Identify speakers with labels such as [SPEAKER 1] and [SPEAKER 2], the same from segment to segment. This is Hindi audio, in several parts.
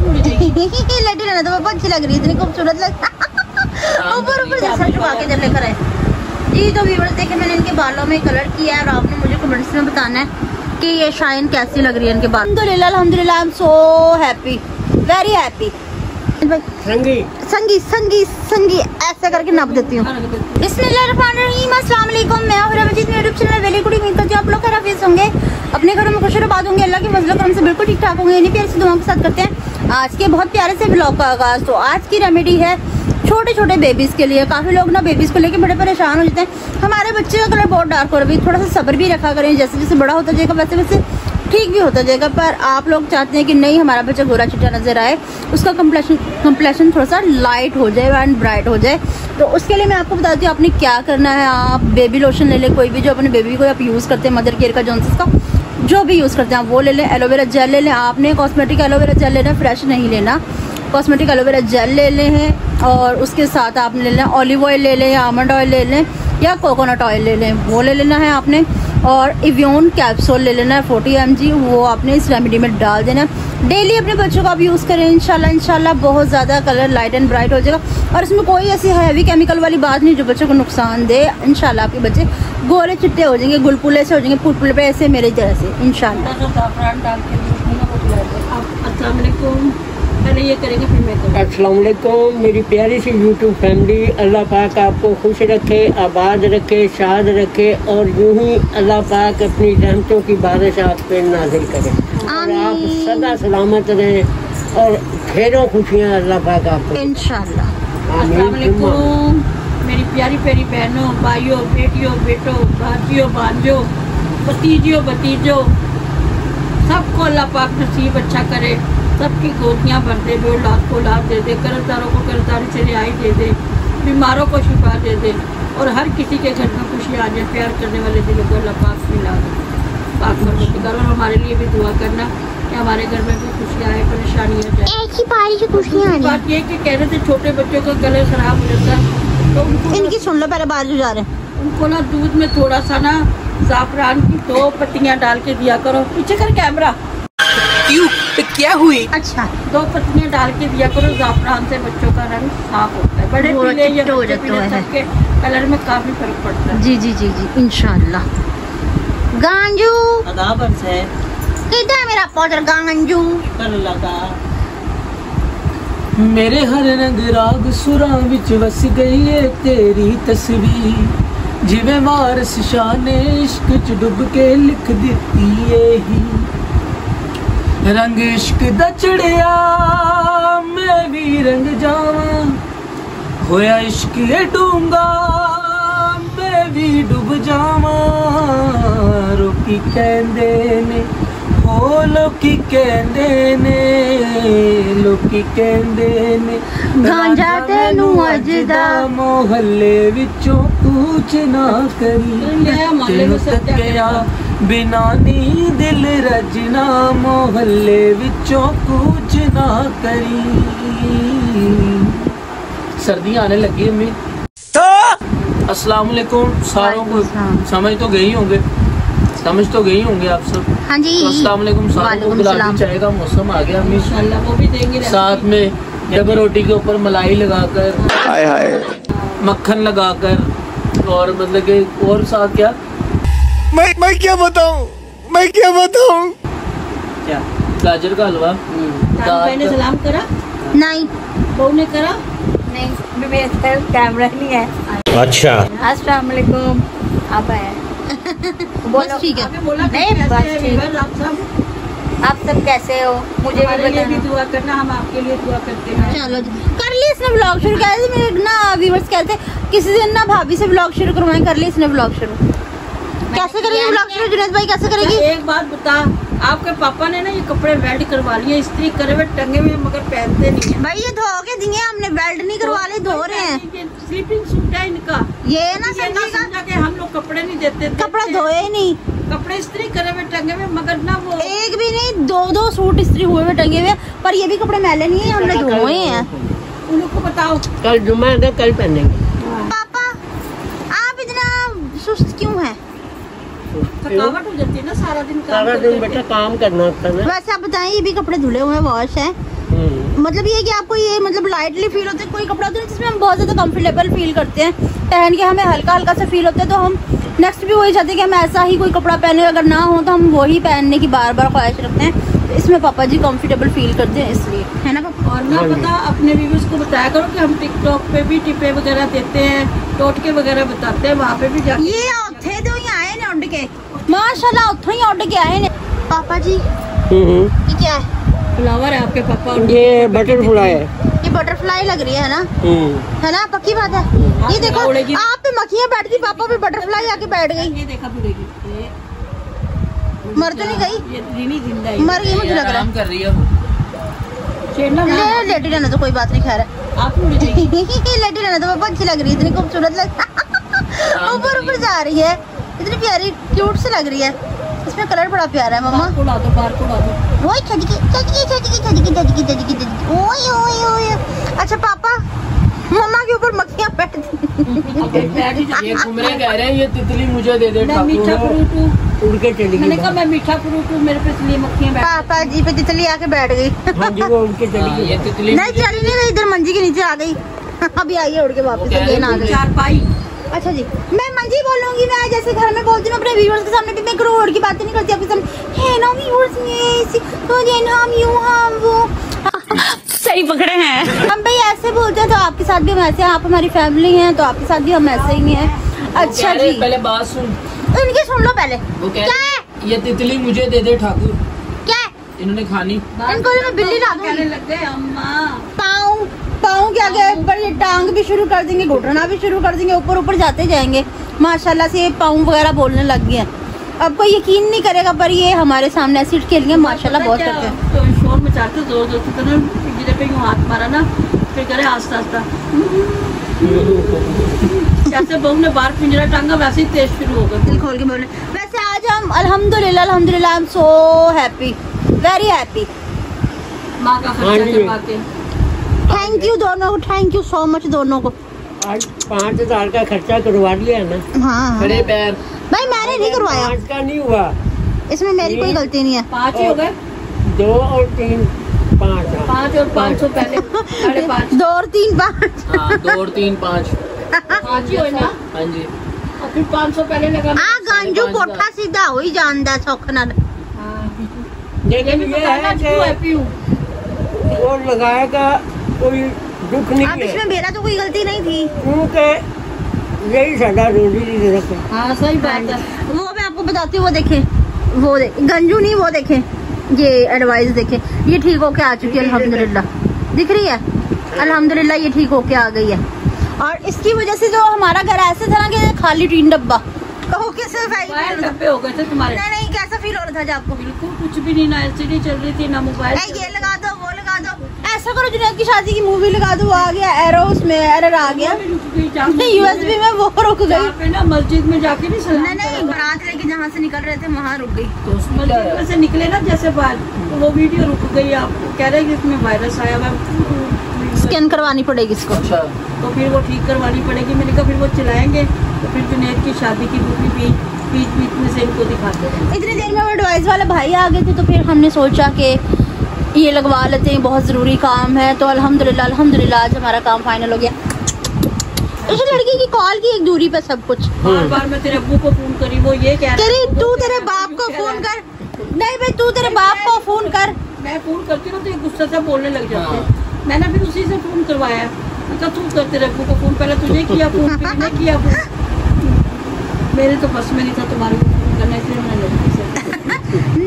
[SPEAKER 1] लड्डू लेना तो बहुत अच्छी लग रही है, इतनी खूबसूरत लग ऊपर ऊपर जैसा छुपा के जब लेकर आए जी। तो व्यूअर्स देखे मैंने इनके बालों में कलर किया है और आपने मुझे कमेंट्स में बताना है कि ये शाइन कैसी लग रही है इनके बाल। अल्हम्दुलिल्लाह I am so happy, very happy. संगी संगी संगी संगी ऐसा करके नाप देती हूँ। बिस्मिल्लाहिर्रहमानिर्रहीम, अस्सलाम वालेकुम। मैं हूं रमजीत, मेरे यूट्यूब चैनल वेरी गुड। उम्मीद करती हूं आप लोग खैरियत होंगे, अपने घरों में खुश आबाद होंगे, अल्लाह के फजल करम से बिल्कुल ठीक ठाक होंगे। इन्हीं प्यारी सी दुआओं के साथ करते हैं आज के बहुत प्यारे से ब्लॉग का आगाज। तो आज की रेमेडी है छोटे छोटे बेबीज के लिए। काफी लोग ना बेबीज को लेके बड़े परेशान हो जाते हैं, हमारे बच्चे का कलर बहुत डार्क हो रहा है, थोड़ा सा सब्र भी रखा करें, जैसे जैसे बड़ा होता जाएगा वैसे वैसे ठीक भी होता जाएगा। पर आप लोग चाहते हैं कि नहीं हमारा बच्चा गोरा चिट्टा नजर आए, उसका कम्प्लेक्शन थोड़ा सा लाइट हो जाए एंड ब्राइट हो जाए। तो उसके लिए मैं आपको बताती हूँ आपने क्या करना है। आप बेबी लोशन ले लें, कोई भी जो अपने बेबी को आप यूज़ करते हैं, मदर केयर का जॉनसन्स का जो भी यूज़ करते हैं वो ले लें। एलोवेरा जेल ले लें, आपने कॉस्मेटिक एलोवेरा जेल लेना, फ्रेश नहीं लेना, कॉस्मेटिक एलोवेरा जेल ले लें हैं। और उसके साथ आपने ले लें ऑलिव ऑयल ले लें या आमंड ऑयल ले लें या कोकोनट ऑयल ले लें, वो ले लेना है आपने। और इवियोन कैप्सूल ले लेना है 40 mg, वो आपने इस रेमेडी में डाल देना है। डेली अपने बच्चों को आप यूज़ करें, इंशाल्लाह बहुत ज़्यादा कलर लाइट एंड ब्राइट हो जाएगा। और इसमें कोई ऐसी हैवी केमिकल वाली बात नहीं जो बच्चों को नुकसान दे। इंशाल्लाह आपके बच्चे गोरे चिट्टे हो जाएंगे, गुलपुले से हो जाएंगे, पुटपुले पे ऐसे मेरे तरह से इंशाल्लाह। पहले ये करेंगे फिर मैं करूँगा।
[SPEAKER 2] अस्सलाम वालेकुम मेरी प्यारी सी यूट्यूब फैमिली, अल्लाह पाक आपको खुश रखे, आबाद रखे, शाद रखे और यूं ही अल्लाह पाक अपनी रहमतों की बारिश आप पे नाज़िल करे और आप सदा सलामत रहें और ढेरों खुशियाँ अल्लाह पाक आपको
[SPEAKER 1] इंशाल्लाह।
[SPEAKER 3] अस्सलाम वालेकुम मेरी प्यारी प्यारी बहनों, भाइयों, बेटियों, बेटों, भाजियों, भांजों, भतीजियों, भतीजों, सबको अल्लाह पाक नसीब अच्छा करे, सबकी गोदियाँ भर दे, औलाद को औलाद दे दे, कर्जदारों को कर्जदारी से रिहाई दे दे, बीमारों को शिफा दे दे और हर किसी के घर में खुशी आ जाए। प्यार करने वाले दिलों को अल्लाह पाक मिला दे, पाक परवरदिगार। और हमारे लिए भी दुआ करना कि हमारे घर में भी खुशी आए, परेशानियाँ जाए।
[SPEAKER 1] एक ही पारी से खुशियाँ
[SPEAKER 3] बात ये कि कह रहे थे छोटे बच्चों का गले खराब हो जाता है तो उनको
[SPEAKER 1] इनकी सुन लो, पहले बाहर जा रहे हैं।
[SPEAKER 3] उनको ना दूध में थोड़ा सा ना ज़ाफ़रान की 2 पत्तियाँ डाल के दिया करो। पीछे कर कैमरा।
[SPEAKER 2] क्यों तो क्या हुई?
[SPEAKER 3] अच्छा 2 पत्तियाँ डाल के दिया करो, ज़ाफ़रान से बच्चों का रंग साफ होता है, बड़े पीले या बच्चे पीले सबके कलर में काफी फर्क पड़ता है।
[SPEAKER 1] जी जी जी जी इंशाल्लाह। गांजू
[SPEAKER 2] अदाबर से
[SPEAKER 1] किधर मेरा पौधर गांजू
[SPEAKER 2] कर लगा मेरे हर रंग राग सुरां विच वस गई है तेरी तस्वीर, जिवें वारस शाह ने इश्क च डुब के लिख दिती ही रंग इश्क दा चढ़िया मैं भी रंग जावां, होया इश्क ए डूंगा मैं भी डुब जावां। रोकी कहंदे ने हो लोकी कहंदे ने, लोकी कहंदे ने
[SPEAKER 1] गांजा तेनू अजदा
[SPEAKER 2] मोहल्ले विचों कूच ना करी, तेनू तक्या बिना नी दिल रजना मोहल्ले विचों कूच ना करी। सर्दियाँ आने लगी अम्मी। अस्सलाम वालेकुम सारों को, समझ तो गई होंगे, समझ तो गई होंगे आप सब।
[SPEAKER 1] हाँ जी
[SPEAKER 2] तो अस्सलाम वालेकुम सारों को। गुलाबी चाय का मौसम आ गया अम्मी,
[SPEAKER 3] इंशाल्लाह वो भी देंगे।
[SPEAKER 2] साथ में डबल रोटी के ऊपर मलाई लगाकर, हाय हाय मक्खन लगाकर और मतलब कि और साथ क्या मैं क्या बताऊं, मैं क्या बताऊं क्या गाजर का हलवा।
[SPEAKER 3] भाई ने सलाम करा?
[SPEAKER 1] नहीं
[SPEAKER 3] बहू ने करा?
[SPEAKER 1] नहीं मेरे पास कैमरा नहीं है।
[SPEAKER 2] अच्छा
[SPEAKER 1] अस्सलाम वालेकुम। आप आए बोलो ठीक है।
[SPEAKER 3] आपने बोला
[SPEAKER 1] नहीं बस ठीक। आप सब कैसे हो? मुझे
[SPEAKER 3] भी दुआ करना, हम आपके लिए दुआ करते हैं।
[SPEAKER 1] चलो कर ली इसने ब्लॉग शुरू किया। मेरे ना व्यूअर्स कहते किसी दिन ना भाभी से ब्लॉग शुरू करवाएं, कर ली इसने ब्लॉग शुरू। कैसे करेगी ब्लॉग शुरू जुनैद भाई, कैसे करेगी?
[SPEAKER 3] एक बात बता, आपके पापा ने ना ये कपड़े वेल्ड करवा लिए, इस्त्री करे हुए टंगे हुए मगर पहनते नहीं है।
[SPEAKER 1] भाई ये धो के दिए हमने, वेल्ड नहीं करवा ले, धो रहे हैं।
[SPEAKER 3] स्लीपिंग सूट है इनका,
[SPEAKER 1] ये ना समझेगा
[SPEAKER 3] कि हम लोग कपड़े नहीं देते,
[SPEAKER 1] कपड़ा धोए नहीं,
[SPEAKER 3] कपड़े इस्त्री करे हुए टंगे हुए मगर ना वो
[SPEAKER 1] एक भी नहीं, 2 सूट इस्त्री हुए हुए टंगे हुए। पर ये भी कपड़े मैले नहीं है, हमने धोए हैं।
[SPEAKER 3] उन लोग को बताओ
[SPEAKER 2] कल जुम्मा है, कल पहनेंगे।
[SPEAKER 1] पापा आप इतना सुस्त क्यों है?
[SPEAKER 3] थकावट हो जाती है ना, सारा दिन
[SPEAKER 2] बेटा काम करना होता है ना।
[SPEAKER 1] वैसे आप बताएं, ये भी कपड़े धुले हुए वॉश है, मतलब ये कि आपको ये मतलब लाइटली फील होता है, कोई कपड़ा होता है जिसमें हम बहुत ज़्यादा कंफर्टेबल फील करते हैं, पहन के हमें हल्का हल्का सा फील होता है, तो हम नेक्स्ट भी वही चाहते हैं कि हम ऐसा ही कोई कपड़ा पहने, अगर ना हो तो हम वही पहनने की बार बार ख्वाहिश रखते हैं। इसमें पापा जी कंफर्टेबल फील करते हैं, इसलिए है ना पापा।
[SPEAKER 3] और ना पता अपने व्यूअर्स को बताया करो कि हम टिकटॉक पे भी टिपे वगैरह देते हैं, टोटके वगैरह बताते हैं, वहाँ पे भी जाके
[SPEAKER 1] ये ਉੱਥੇ तो ही आए ने उड़ के, माशाल्लाह उत्थों ही उड़ के आए ने पापा जी। ये क्या है?
[SPEAKER 3] फ्लावर है आपके पापा।
[SPEAKER 2] ये बटरफ्लाई है।
[SPEAKER 1] ये बटरफ्लाई लग रही है ना, है ना, पक्की बात है। ये देखो आप पे मक्खियाँ बैठ गई, पापा पे बटरफ्लाई आके बैठ गई।
[SPEAKER 3] ये देखा फिरेगी,
[SPEAKER 1] मर तो नहीं गई?
[SPEAKER 3] ये रीनी जिंदा है,
[SPEAKER 1] मर गई मुझे लग रहा है।
[SPEAKER 2] कर रही है वो।
[SPEAKER 3] छेड़ना ना,
[SPEAKER 1] लेटी रहना तो कोई बात नहीं, खैर
[SPEAKER 3] आप उड़ जाएगी।
[SPEAKER 1] लेटी रहना तो पापा अच्छी लग रही है, इतनी खूबसूरत लग ऊपर ऊपर जा रही है, इतनी प्यारी क्यूट से लग रही है। इसमें कलर बड़ा प्यारा है मम्मा।
[SPEAKER 3] उड़ा दो, बाहर को उड़ा दो।
[SPEAKER 1] ओए ओए ओए। अच्छा पापा, मम्मा के ऊपर मक्खियाँ बैठ
[SPEAKER 2] ये घूमने कह रहे हैं ये तितली मुझे दे दे,
[SPEAKER 3] मैं मीठा फ्रूट हूँ,
[SPEAKER 2] उड़ के चली
[SPEAKER 3] मैंने
[SPEAKER 2] गई।
[SPEAKER 3] कहा मैं मीठा फ्रूट हूँ, मेरे पे इसलिए मक्खियाँ बैठ।
[SPEAKER 1] पापा जी पे तितली आके बैठ गई।
[SPEAKER 2] हाँ जी, वो उड़ के चली गई। ये तितली
[SPEAKER 1] नहीं चली नहीं गई, इधर मंजी के नीचे आ गई। अभी आई है उड़ के वापस, ये ना आ गई।
[SPEAKER 3] चार पाई।
[SPEAKER 1] अच्छा जी, मैं मंजी बोलूंगी, मैं जैसे घर में बोलती हूँ अपने व्यूअर्स के सामने भी, मैं करोड़ की बातें नहीं करती आपके सामने, है ना व्यूअर्स, ये तो ये ना हम यूं हम वो
[SPEAKER 3] सही पकड़े हैं
[SPEAKER 1] हम भाई ऐसे बोलते हैं, तो आपके साथ भी हम ऐसे हैं, आप हमारी फैमिली हैं तो आपके साथ भी हम ऐसे ही हैं। अच्छा जी,
[SPEAKER 2] पहले बात सुन,
[SPEAKER 1] इनकी सुन लो पहले।
[SPEAKER 2] वो कह
[SPEAKER 1] क्या
[SPEAKER 2] रहे
[SPEAKER 1] है?
[SPEAKER 2] ये तितली मुझे दे दे ठाकुर,
[SPEAKER 1] क्या है?
[SPEAKER 2] इन्होंने खानी।
[SPEAKER 1] इनको मैं बिल्ली ला
[SPEAKER 3] कहने
[SPEAKER 1] दूंगी।
[SPEAKER 3] लग गए अम्मा।
[SPEAKER 1] पाँव पाँव के आगे बड़े टांग भी शुरू कर देंगे, घुटना भी शुरू कर देंगे, ऊपर ऊपर जाते जाएंगे। माशाल्लाह से पाँव वगैरह बोलने लग गए हैं। अब कोई यकीन नहीं करेगा, पर ये हमारे सामने ऐसे खेल गए, माशाल्लाह बहुत करते हैं।
[SPEAKER 3] तो शोर मचाते जोर जोर से, तो पिंजरे पे यूं हाथ मारा ना, फिर करे आस्ता आस्ता, जैसे बहू ने बाहर पिंजरा टांगा वैसे ही तेज शुरू हो गए।
[SPEAKER 1] दिल खोल के बोले। वैसे आज हम अल्हम्दुलिल्लाह अल्हम्दुलिल्लाह I am so happy, very happy.
[SPEAKER 3] माँ का खर्चा जमा के।
[SPEAKER 1] थैंक यू दोनों को, थैंक यू सो मच दोनों को।
[SPEAKER 2] आज 5,000 का खर्चा करवा लिया है ना।
[SPEAKER 1] हाँ
[SPEAKER 2] खड़े पैर।
[SPEAKER 1] भाई मैंने नहीं करवाया,
[SPEAKER 2] 5 का नहीं हुआ,
[SPEAKER 1] इसमें मेरी कोई गलती नहीं है।
[SPEAKER 3] 5 ही हो गए,
[SPEAKER 2] 2 और 3 5।
[SPEAKER 3] 5 और 500 पहले 5.5।
[SPEAKER 1] 2 और 3 5।
[SPEAKER 2] हाँ 2 और 3 5।
[SPEAKER 3] 5 ही हो ना,
[SPEAKER 2] हाँ जी।
[SPEAKER 3] और फिर 500 पहले लगा।
[SPEAKER 1] आ गांजू कोठा सीधा हो ही जानदा सुख नाल।
[SPEAKER 2] लेकिन ये है कि
[SPEAKER 3] हैप्पी हूँ।
[SPEAKER 2] वो लगाएगा कोई दुख नहीं
[SPEAKER 1] अब इसमें
[SPEAKER 2] है,
[SPEAKER 1] मेरा तो कोई गलती नहीं थी।
[SPEAKER 2] क्योंकि यही साडा रोजी नहीं रखा।
[SPEAKER 3] हाँ सही बात है।
[SPEAKER 1] वो मैं आपको बताती हूँ, वो देखें, वो गंजू नहीं, वो देखें, ये एडवाइस देखें, ये ठीक होके आ चुकी है अल्हम्दुलिल्लाह, दिख रही है अल्हम्दुलिल्लाह, ये ठीक होके आ गई है। और इसकी वजह से जो हमारा घर ऐसे था ना कि खाली 3 डब्बा, कहो कैसे
[SPEAKER 3] मोबाइल डब्बे हो गए थे तुम्हारे।
[SPEAKER 1] नहीं कैसा फील हो रहा था जब आपको?
[SPEAKER 3] बिल्कुल कुछ भी नहीं, ना एलसीडी चल रही थी ना मोबाइल।
[SPEAKER 1] ये लगा दो, वो लगा दो, ऐसा करो जुनैद की शादी की मूवी लगा दो, वो आ गया एरो, उसमें एरर आ गया, यूएसबी में वो रुक गई।
[SPEAKER 3] पे ना मस्जिद में जाके नहीं सलाम
[SPEAKER 1] नहीं बारात लेके जहाँ से निकल रहे थे वहाँ रुक गई।
[SPEAKER 2] तो उसमें क्या
[SPEAKER 3] मस्जिद में
[SPEAKER 2] है?
[SPEAKER 3] से निकले ना जैसे बाहर, तो वो वीडियो रुक गई। आप कह रहे हैं कि इसमें वायरस आया हुआ है,
[SPEAKER 1] स्कैन करवानी पड़ेगी इसको।
[SPEAKER 2] अच्छा,
[SPEAKER 3] तो फिर वो ठीक करवानी पड़ेगी। मैंने कहा फिर वो चलाएंगे, तो फिर जुनैद की शादी की मूवी भी बीच बीच में से इनको दिखाते हैं।
[SPEAKER 1] इतनी देर में वो एडवाइस वाला भाई आ गए थे, तो फिर हमने सोचा कि ये लगवा लेते हैं, बहुत ज़रूरी काम है। तो अल्हम्दुलिल्लाह अल्हम्दुलिल्लाह आज हमारा काम फाइनल हो गया। इस लड़की की कॉल की एक दूरी पे सब कुछ।
[SPEAKER 3] बार बार मैं तेरे अब्बू को फोन करी, वो ये कह
[SPEAKER 1] तेरी तू तेरे बाप को फोन कर, नहीं भाई तू तेरे बाप को फोन कर।
[SPEAKER 3] मैं फोन करती हूँ तो ये गुस्सा से बोलने लग जाते हैं। मैंने फिर उसी से फोन करवाया, मैं तू कर तेरे अब्बू को फोन, पहले तुझे किया फोन, फिर नहीं किया फोन। मेरे तो बस में नहीं था तुम्हारे को फोन करना, इसलिए मैंने लड़की से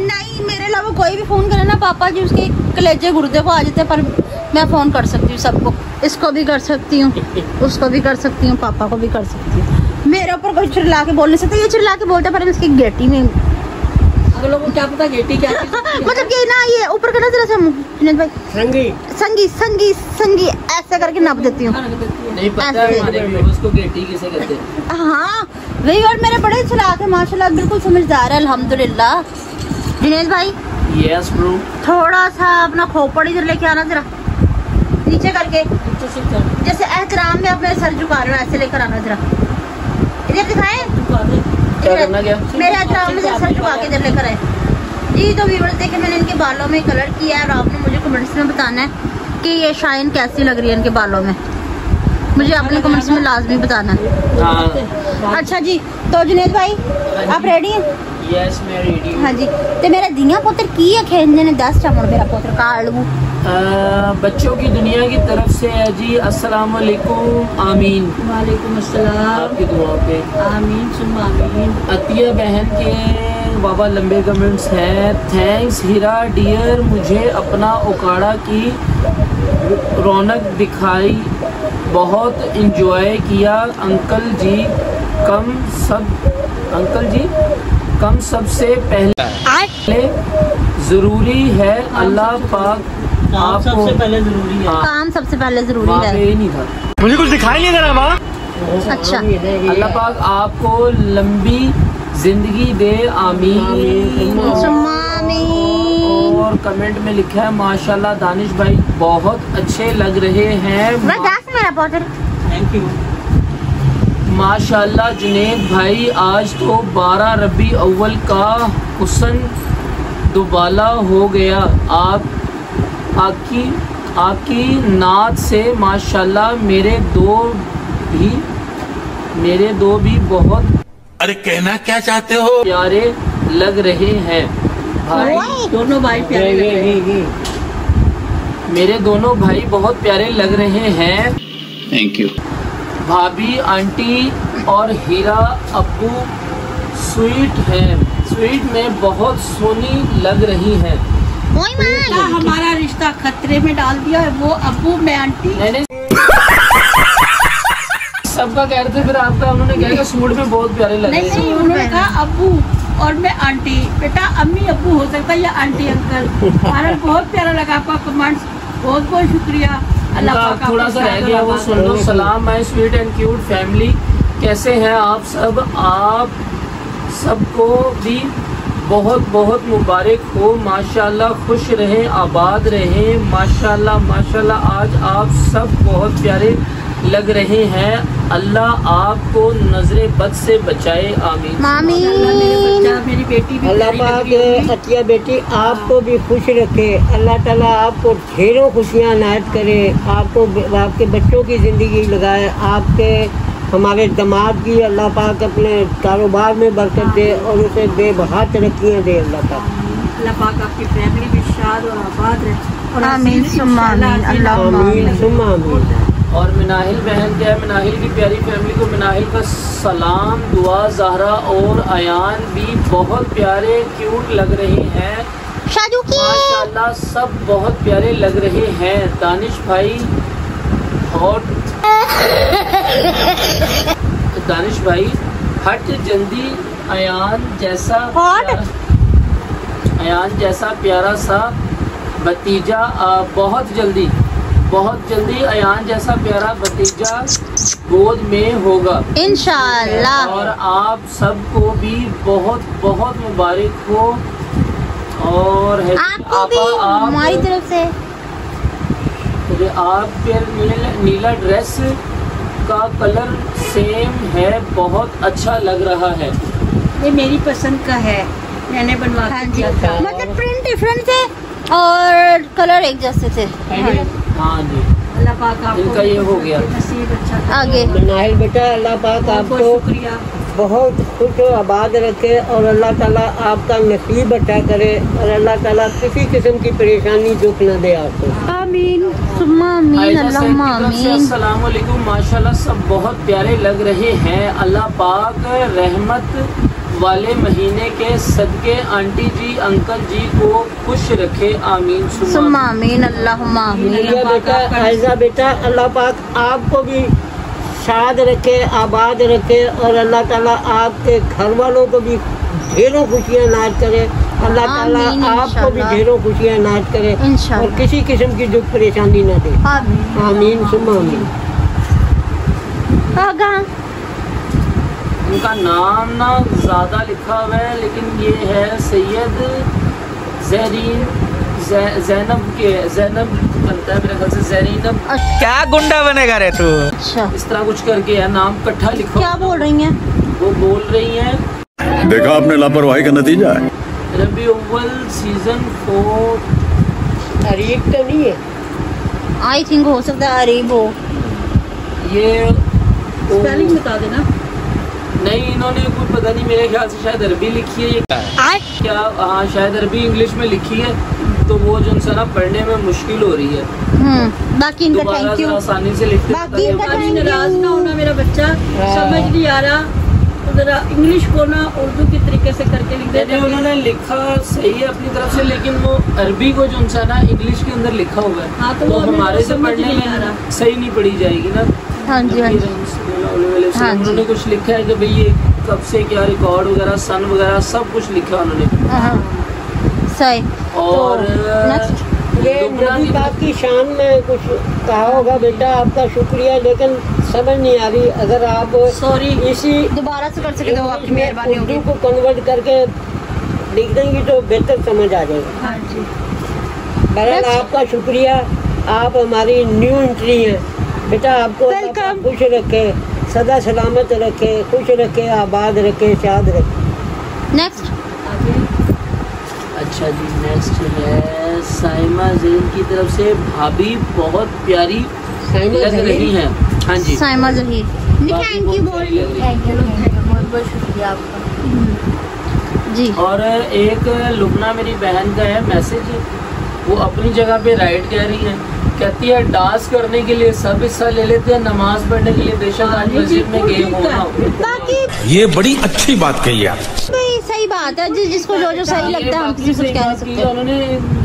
[SPEAKER 1] नहीं मेरे अलावा कोई भी फोन करे ना पापा जी उसके कलेजे गुर्दे को आ जाते हैं, पर मैं फोन कर सकती हूँ सबको, इसको भी कर सकती हूँ, उसको भी कर सकती हूँ, पापा को भी कर सकती हूँ। मेरे ऊपर कोई चिल्ला के बोल नहीं सकता, ये चिल्ला के बोलता पर इसकी गेटी में
[SPEAKER 3] अगलों को क्या पता गेटी क्या चीज़ होती है।
[SPEAKER 1] मतलब ये ना ये ऊपर करना जरा सा जुनैद भाई,
[SPEAKER 2] संगी
[SPEAKER 1] संगी संगी संगी ऐसा करके नाप देती हूँ।
[SPEAKER 3] हाँ, रख देती है।
[SPEAKER 2] नहीं पता है हमारे व्यूअर्स को गेटी किसे कहते हैं।
[SPEAKER 1] हाँ वही और मेरे बड़े चलाक है माशाल्लाह, बिल्कुल समझदार है अल्हम्दुलिल्लाह। जुनैद भाई
[SPEAKER 2] यस ब्रो,
[SPEAKER 1] थोड़ा सा अपना खोपड़ इधर लेके आना जरा, नीचे करके,
[SPEAKER 3] नीचे से कर,
[SPEAKER 1] जैसे एहतराम में अपने सर झुका रहे हो ऐसे लेकर आना जरा, इधर दिखाएं,
[SPEAKER 3] झुका दे।
[SPEAKER 2] क्या करना क्या?
[SPEAKER 1] मेरे एहतराम में जैसे सर झुका के इधर लेकर आए। जी तो व्यूअर्स देखे मैंने इनके बालों में कलर किया है और आपने मुझे कमेंट्स में बताना है कि ये शाइन कैसी लग रही है इनके बालों में। मुझे अपने कमेंट्स में लाजमी बताना है।
[SPEAKER 2] हाँ।
[SPEAKER 1] अच्छा जी, तो जुनेद भाई आप रेडी हैं?
[SPEAKER 2] यस मैं रेडी हूँ।
[SPEAKER 1] हाँ जी, तो मेरा दिया पुत्र की है खेलने ने 10 टाइम मेरा पुत्र कालू
[SPEAKER 2] बच्चों की दुनिया की तरफ से है जी। अस्सलाम वालेकुम। आमीन।
[SPEAKER 3] वालेकुम अस्सलाम।
[SPEAKER 2] आपकी दुआ पे
[SPEAKER 3] आमीन सुम्मा आमीन।
[SPEAKER 2] अतिया बहन के बाबा लंबे कमेंट्स हैं। थैंक्स हीरा डियर, मुझे अपना उकाड़ा की रौनक दिखाई, बहुत इंजॉय किया अंकल जी। कम सबसे पहले ज़रूरी है अल्लाह पाक आपको
[SPEAKER 4] सबसे पहले जरूरी है।
[SPEAKER 1] काम सबसे पहले जरूरी
[SPEAKER 2] वहाँ पे
[SPEAKER 1] है।
[SPEAKER 2] ही नहीं था।
[SPEAKER 4] मुझे कुछ दिखाई नहीं दे रहा वहाँ।
[SPEAKER 1] अच्छा,
[SPEAKER 2] अल्लाह पाक आपको लंबी जिंदगी दे। आमीन। और कमेंट में लिखा है माशाल्लाह दानिश भाई बहुत अच्छे लग रहे हैं।
[SPEAKER 1] मेरा पुत्र
[SPEAKER 4] थैंक यू।
[SPEAKER 2] माशाल्लाह जुनेद भाई आज तो 12 रबी अव्वल का हुस्न दुबाला हो गया। आपकी नात से माशाल्लाह मेरे दो भी बहुत
[SPEAKER 5] अरे कहना क्या चाहते हो?
[SPEAKER 2] प्यारे लग रहे हैं भाई।
[SPEAKER 3] दोनों भाई प्यारे लग रहे हैं।
[SPEAKER 2] मेरे दोनों भाई बहुत प्यारे लग रहे हैं।
[SPEAKER 5] Thank you.
[SPEAKER 2] भाभी आंटी और हीरा अब्बू स्वीट में बहुत सोनी लग रही हैं।
[SPEAKER 3] हमारा रिश्ता खतरे में डाल दिया है। वो अब्बू मैं आंटी।
[SPEAKER 2] मैंने सबका कह रहे थे, फिर आपका उन्होंने कहा कि सूट में बहुत प्यारे लग रहे हैं।
[SPEAKER 3] नहीं, उन्होंने कहा अब्बू और मैं आंटी। बेटा अम्मी अब्बू हो सकता है या आंटी अंकल। हमारा बहुत प्यारा लगा आपका कमेंट्स, बहुत बहुत शुक्रिया। अल्लाह पाक
[SPEAKER 2] थोड़ा सा रह गया वो सुन लो। सलाम my sweet and cute family, कैसे हैं आप सब? आप सबको भी बहुत बहुत मुबारक हो। माशाल्लाह खुश रहें, आबाद रहें। माशाल्लाह माशाल्लाह आज आप सब बहुत प्यारे लग रहे हैं। अल्लाह आपको नजरे बद से बचाए। आमीन।
[SPEAKER 3] मेरी बेटी भी
[SPEAKER 4] अल्लाह पाक अतिया बेटी आपको भी खुश रखे। अल्लाह ताला आपको ढेरों खुशियाँ अनायत करे। आपको आपके बच्चों की ज़िंदगी लगाए। आपके हमारे दामाद की अल्लाह पाक अपने कारोबार में बरकत दे और उसे बेबहा तरक्कियाँ दे। अल्लाह
[SPEAKER 3] पाक आपकी फैमिली भी शाद और आबाद रहे। और
[SPEAKER 1] आमीन सुम्मा आमीन।
[SPEAKER 4] आमीन सुम्मा आमीन।
[SPEAKER 2] और मिनाहिल बहन क्या है, मिनाहिल की प्यारी फैमिली को मिनाहिल का सलाम दुआ। ज़हरा और अयान भी बहुत प्यारे क्यूट लग रहे हैं। माशाल्लाह सब बहुत प्यारे लग रहे हैं। दानिश भाई हट जल्दी अयान जैसा प्यारा सा भतीजा बहुत जल्दी अयान जैसा प्यारा भतीजा गोद में होगा
[SPEAKER 1] इंशाअल्लाह।
[SPEAKER 2] और आप सबको भी बहुत बहुत मुबारक हो। और
[SPEAKER 1] आपको भी हमारी तरफ से।
[SPEAKER 2] आपके नीला ड्रेस का कलर सेम है, बहुत अच्छा लग रहा है।
[SPEAKER 3] ये मेरी पसंद का है, मैंने बनवा के दिया था।
[SPEAKER 1] मतलब प्रिंट डिफरेंट थे और कलर एक जैसे थे।
[SPEAKER 2] हाँ जी।
[SPEAKER 3] अल्लाह पाक आपको
[SPEAKER 2] इनका ये हो गया
[SPEAKER 3] नसीब अच्छा करे।
[SPEAKER 1] आगे
[SPEAKER 4] मिनाहिल बेटा अल्लाह पाक आपको
[SPEAKER 3] शुक्रिया।
[SPEAKER 4] बहुत खुश आबाद रखे और अल्लाह ताला आपका नसीब अच्छा करे और अल्लाह ताला किसी किस्म की परेशानी दुख न दे आपको।
[SPEAKER 1] आमीन सुम्मा आमीन। अल्लाहुम्मा आमीन।
[SPEAKER 2] अस्सलाम वालेकुम। माशाल्लाह सब बहुत प्यारे लग रहे हैं। अल्लाह पाक रहमत वाले महीने के सदके आंटी जी अंकल जी को खुश रखे। आमीन
[SPEAKER 1] सुम्मा आमीन। अल्लाहुम्मा आमीन।
[SPEAKER 4] बेटा आयजा बेटा अल्लाह पाक आपको भी शाद रखे, आबाद रखे और अल्लाह ताला आपके घर वालों को भी ढेरों खुशियाँ नाज करे। अल्लाह ताला आपको भी ढेरों खुशियाँ नाज करे और किसी किस्म की दुख परेशानी न दे। आमीन सुम्मा आमीन।
[SPEAKER 2] उनका नाम ना ज़्यादा लिखा हुआ है, लेकिन ये है सैयद जैनब बनता है मेरे ख्याल से। जैनब
[SPEAKER 5] क्या गुंडा बनेगा रे तू?
[SPEAKER 1] अच्छा,
[SPEAKER 2] इस तरह कुछ करके है, नाम इकट्ठा लिखो।
[SPEAKER 1] क्या बोल रही हैं?
[SPEAKER 2] वो बोल रही हैं
[SPEAKER 5] देखा आपने लापरवाही का नतीजा है।
[SPEAKER 2] रबी अव्वल सीजन 4
[SPEAKER 4] अरीब तो नहीं है?
[SPEAKER 1] आई थिंक हो सकता है अरीब हो।
[SPEAKER 2] ये
[SPEAKER 3] स्पेलिंग बता देना।
[SPEAKER 2] नहीं, इन्होंने कोई पता नहीं, मेरे ख्याल से शायद अरबी लिखी है ये क्या। हाँ शायद अरबी इंग्लिश में लिखी है, तो वो जो सा ना पढ़ने में मुश्किल हो रही है।
[SPEAKER 1] बाकी इनका
[SPEAKER 2] दोबारा
[SPEAKER 1] थैंक यू।
[SPEAKER 2] आसानी से लिखते
[SPEAKER 1] बाकी इनका
[SPEAKER 3] बाकी
[SPEAKER 1] thank you।
[SPEAKER 3] नाराज ना होना, मेरा बच्चा समझ नहीं आ रहा तो जरा इंग्लिश को ना उर्दू की तरीके से करके लिख देते।
[SPEAKER 2] उन्होंने लिखा सही है अपनी तरफ से, लेकिन वो अरबी को जो सा ना इंग्लिश के अंदर लिखा हुआ है,
[SPEAKER 3] हाँ, तो
[SPEAKER 2] वो
[SPEAKER 3] वो
[SPEAKER 2] हमारे से
[SPEAKER 3] समझ
[SPEAKER 2] पढ़ने
[SPEAKER 3] नहीं आ
[SPEAKER 2] में
[SPEAKER 3] रहा।
[SPEAKER 2] सही नहीं पढ़ी जाएगी ना।
[SPEAKER 1] हाँ जी हाँ जी हाँ जी।
[SPEAKER 2] उन्होंने कुछ लिखा है कि भाई ये कब से क्या रिकॉर्ड वगैरह, सन वगैरह सब कुछ लिखा उन्होंने।
[SPEAKER 1] हाँ, सही।
[SPEAKER 2] और
[SPEAKER 1] next।
[SPEAKER 4] ये नबी पाक की शान में कुछ कहा होगा बेटा, आपका शुक्रिया, लेकिन समझ नहीं आ रही। अगर आप
[SPEAKER 3] सॉरी
[SPEAKER 4] इसी
[SPEAKER 1] दोबारा से कर सके तो आपकी मेहरबानी
[SPEAKER 4] उर्दू
[SPEAKER 1] होगी।
[SPEAKER 4] को कन्वर्ट करके लिख देंगी तो बेहतर समझ आ जाएगा।
[SPEAKER 3] हाँ जी।
[SPEAKER 4] बहरहाल आपका शुक्रिया, आप हमारी न्यू एंट्री हैं बेटा। आपको अल्लाह पाक खुश रखे, सदा सलामत रखे, खुश रखे, आबाद रखे, शाद रखे।
[SPEAKER 1] नेक्स्ट।
[SPEAKER 2] अच्छा जी, नेक्स्ट है साइमा जैन की तरफ से, भाभी बहुत प्यारी लग रही हैं। हाँ जी,
[SPEAKER 1] साइमा जहीर थैंक यू
[SPEAKER 2] बहुत प्यारी लग रही हैं।
[SPEAKER 1] थैंक यू बहुत बहुत शुक्रिया आपका जी।
[SPEAKER 2] और एक लुबना मेरी बहन का है मैसेज, वो अपनी जगह पे राइट कह रही है, कहती है डांस करने के लिए सब हिस्सा ले लेते हैं, नमाज पढ़ने के लिए बेशक आज मस्जिद में गेम होना।
[SPEAKER 1] बाकी
[SPEAKER 5] ये बड़ी अच्छी बात कही आप।
[SPEAKER 1] भाई सही बात है, जिसको जो सही लगता है हम किसी कुछ कह नहीं सकते।
[SPEAKER 2] उन्होंने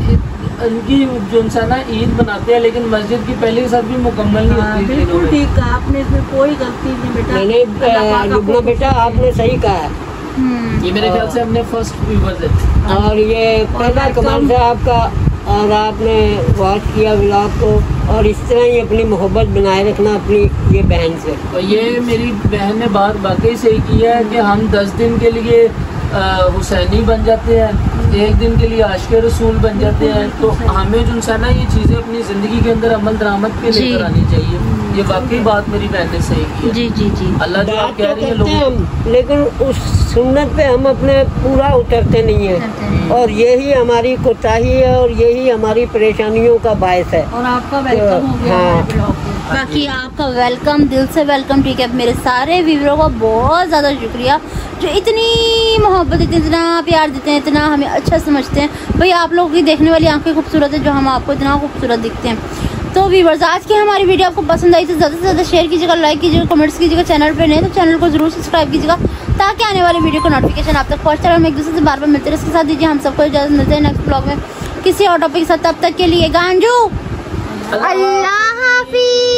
[SPEAKER 2] उनकी जो सा ना ईद बनाते हैं, लेकिन मस्जिद की पहली सब भी मुकम्मल नहीं
[SPEAKER 3] हाँ,
[SPEAKER 2] होती।
[SPEAKER 3] बिल्कुल ठीक कहा आपने, इसमें कोई गलती नहीं बेटा।
[SPEAKER 4] मैंने
[SPEAKER 3] अल्लाह पाक
[SPEAKER 4] लुबना
[SPEAKER 3] आपको
[SPEAKER 4] बेटा आपने सही कहा है।
[SPEAKER 2] ये मेरे ख्याल से हमने फर्स्ट व्यूवर्स है।
[SPEAKER 4] और ये पहला कमाल से आपका, और आपने वॉच किया व्लॉग को, और इस तरह ही अपनी मोहब्बत बनाए रखना अपनी ये बहन से।
[SPEAKER 2] और ये मेरी बहन ने बात वाकई सही की है कि हम 10 दिन के लिए हुसैनी बन जाते हैं, एक दिन के लिए आशिक़ रसूल बन जाते हैं। तो हमें जो सा ना ये चीज़ें अपनी ज़िंदगी के अंदर अमल दरामद पे लेकर आनी चाहिए। ये वाकई बात मेरी बहन ने सही की है।
[SPEAKER 1] जी जी जी।
[SPEAKER 2] अल्लाह जो आप
[SPEAKER 4] बात
[SPEAKER 2] कह
[SPEAKER 4] तो
[SPEAKER 2] रही है
[SPEAKER 4] करते हैं
[SPEAKER 2] लोग,
[SPEAKER 4] हम, लेकिन उस सुन्नत पे हम अपने पूरा उतरते नहीं हैं, और यही हमारी कोताही है और यही हमारी परेशानियों का बायस है।
[SPEAKER 3] और आपका वेलकम हो गया
[SPEAKER 4] हाँ।
[SPEAKER 3] हमारे ब्लॉग में।
[SPEAKER 1] बाकी आपका वेलकम, दिल से वेलकम। ठीक है, मेरे सारे व्यूअरों का बहुत ज़्यादा शुक्रिया जो इतनी मोहब्बत देते हैं, इतना प्यार देते हैं, इतना हमें अच्छा समझते हैं। भाई आप लोगों की देखने वाली आंखें खूबसूरत है, जो हम आपको इतना खूबसूरत दिखते हैं। तो व्यूअर्स, आज की हमारी वीडियो आपको पसंद आई तो ज़्यादा से ज़्यादा शेयर कीजिएगा, लाइक कीजिएगा, कमेंट्स कीजिएगा। चैनल पर नहीं तो चैनल को जरूर सब्सक्राइब कीजिएगा, ताकि आने वाली वीडियो का नोटिफिकेशन आप तक पहुँचता रहे। हम एक दूसरे से बार बार मिलते रहे। इसके साथ दीजिए हम सबको इजाज़त, मिलते हैं नेक्स्ट ब्लॉग में किसी और टॉपिक के साथ। तब तक के लिए गांजू, अल्लाह हाफिज़।